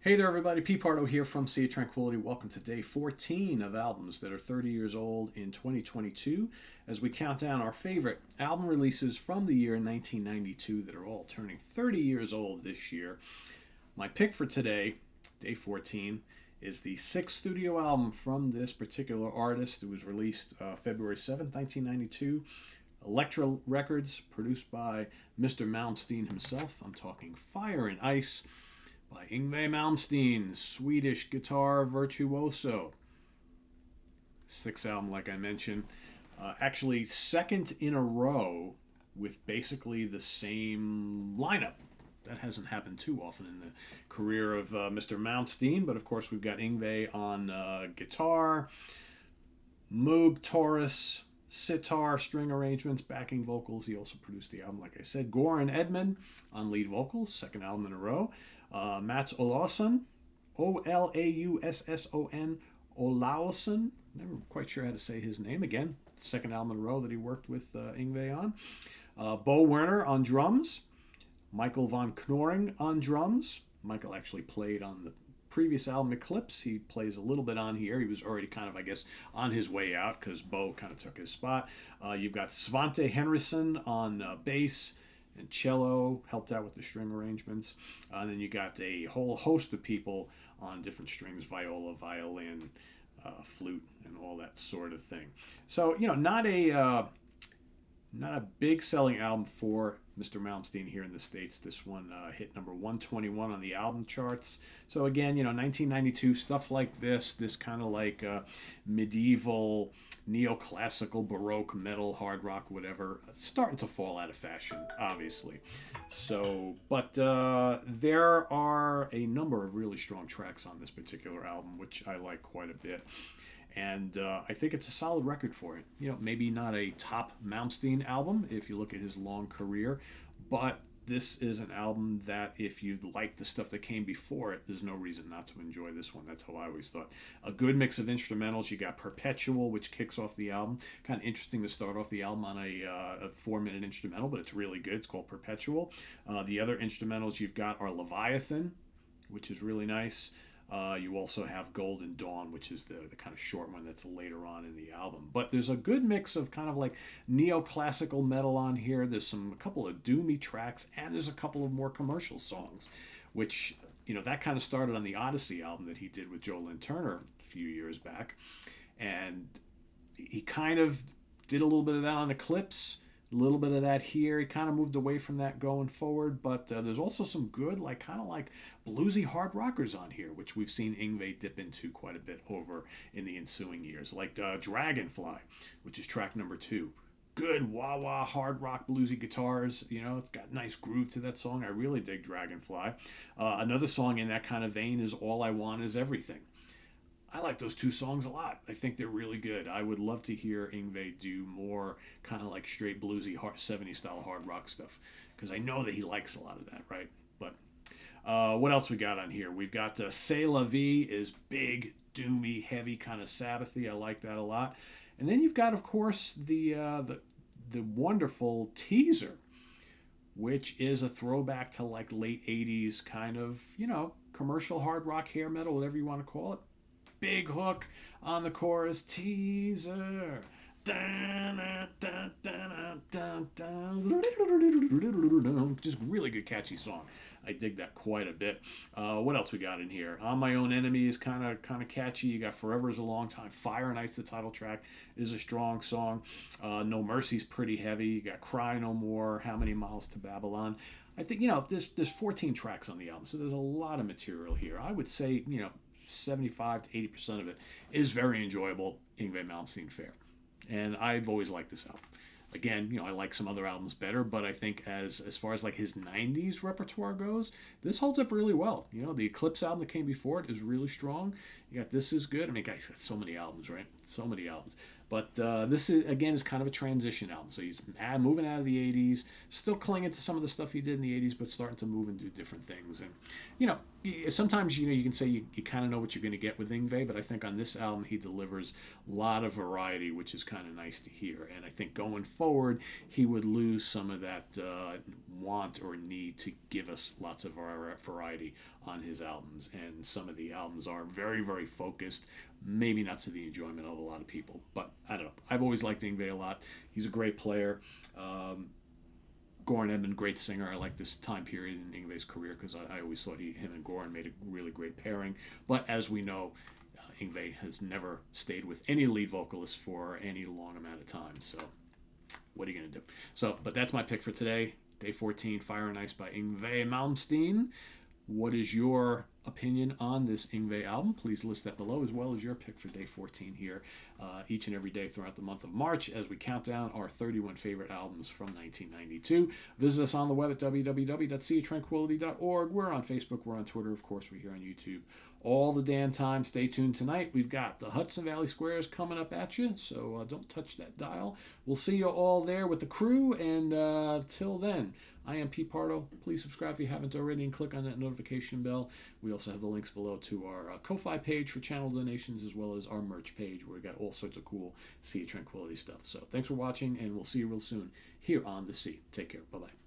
Hey there, everybody. Pete Pardo here from Sea of Tranquility. Welcome to day 14 of albums that are 30 years old in 2022 as we count down our favorite album releases from the year 1992 that are all turning 30 years old this year. My pick for today, day 14, is the sixth studio album from this particular artist. It was released February 7th, 1992. Elektra Records, produced by Mr. Malmsteen himself. I'm talking Fire and Ice by Yngwie Malmsteen, Swedish guitar virtuoso. Sixth album, like I mentioned. Actually, second in a row with basically the same lineup. That hasn't happened too often in the career of Mr. Malmsteen, but of course, we've got Yngwie on guitar, Moog Taurus, sitar, string arrangements, backing vocals. He also produced the album, like I said. Goran Edman on lead vocals, second album in a row. Mats Olausson, Olausson, Olausson. Never quite sure how to say his name again. Second album in a row that he worked with Yngwie on. Bo Werner on drums. Michael von Knorring on drums. Michael actually played on the previous album Eclipse. He plays a little bit on here. He was already kind of, I guess, on his way out because Bo kind of took his spot. You've got Svante Henriksson on bass and cello, helped out with the string arrangements. And then you got a whole host of people on different strings, viola, violin, flute, and all that sort of thing. So, not a big selling album for Mr. Malmsteen here in the States. This one hit number 121 on the album charts. So again, 1992, stuff like this kind of like medieval, neoclassical, baroque, metal, hard rock, whatever, starting to fall out of fashion, obviously. So, but there are a number of really strong tracks on this particular album, which I like quite a bit. And I think it's a solid record for it. Maybe not a top Malmsteen album if you look at his long career, but this is an album that if you like the stuff that came before it, there's no reason not to enjoy this one. That's how I always thought. A good mix of instrumentals. You got Perpetual, which kicks off the album. Kind of interesting to start off the album on a 4-minute instrumental, but it's really good. It's called Perpetual. The other instrumentals you've got are Leviathan, which is really nice. You also have Golden Dawn, which is the kind of short one that's later on in the album. But there's a good mix of kind of like neoclassical metal on here. There's a couple of doomy tracks, and there's a couple of more commercial songs, which, that kind of started on the Odyssey album that he did with Joe Lynn Turner a few years back. And he kind of did a little bit of that on Eclipse. A little bit of that here. He kind of moved away from that going forward, but there's also some good, kind of like bluesy hard rockers on here, which we've seen Yngwie dip into quite a bit over in the ensuing years, like Dragonfly, which is track number 2. Good wah-wah hard rock bluesy guitars. It's got nice groove to that song. I really dig Dragonfly. Another song in that kind of vein is All I Want Is Everything. I like those two songs a lot. I think they're really good. I would love to hear Yngwie do more kind of like straight bluesy 70s style hard rock stuff because I know that he likes a lot of that, right? But what else we got on here? We've got C'est La Vie is big, doomy, heavy, kind of Sabbathy. I like that a lot. And then you've got, of course, the wonderful Teaser, which is a throwback to like late 80s kind of, commercial hard rock, hair metal, whatever you want to call it. Big hook on the chorus, Teaser. Just really good catchy song. I dig that quite a bit. What else we got in here? On My Own Enemy is kind of catchy. You got Forever Is a Long Time. Fire and Ice, the title track, is a strong song. No Mercy's pretty heavy. You got Cry No More. How Many Miles to Babylon. I think there's 14 tracks on the album, so there's a lot of material here. I would say 75 to 80% of it is very enjoyable Yngwie Malmsteen fare. And I've always liked this album. Again, I like some other albums better, but I think as far as like his 90s repertoire goes, this holds up really well. The Eclipse album that came before it is really strong. You got This Is Good. I mean, guys, got so many albums, right? So many albums. But this is again is kind of a transition album. So he's moving out of the '80s, still clinging to some of the stuff he did in the '80s, but starting to move and do different things. And sometimes you can say you kind of know what you're going to get with Yngwie, but I think on this album he delivers a lot of variety, which is kind of nice to hear. And I think going forward he would lose some of that want or need to give us lots of variety on his albums. And some of the albums are very, very focused, maybe not to the enjoyment of a lot of people. But I don't know. I've always liked Yngwie a lot. He's a great player. Goran Edman, great singer. I like this time period in Yngwie's career because I always thought him and Goran made a really great pairing. But as we know, Yngwie has never stayed with any lead vocalist for any long amount of time. So what are you going to do? So, but that's my pick for today. Day 14, Fire and Ice by Yngwie Malmsteen. What is your opinion on this Yngwie album? Please list that below, as well as your pick for day 14 here each and every day throughout the month of March as we count down our 31 favorite albums from 1992. Visit us on the web at www.seatranquility.org. We're on Facebook. We're on Twitter. Of course, we're here on YouTube all the damn time. Stay tuned tonight. We've got the Hudson Valley Squares coming up at you, so don't touch that dial. We'll see you all there with the crew, and till then, I am Pete Pardo. Please subscribe if you haven't already and click on that notification bell. We also have the links below to our Ko-Fi page for channel donations, as well as our merch page where we got all sorts of cool Sea of Tranquility stuff. So thanks for watching, and we'll see you real soon here on The Sea. Take care. Bye-bye.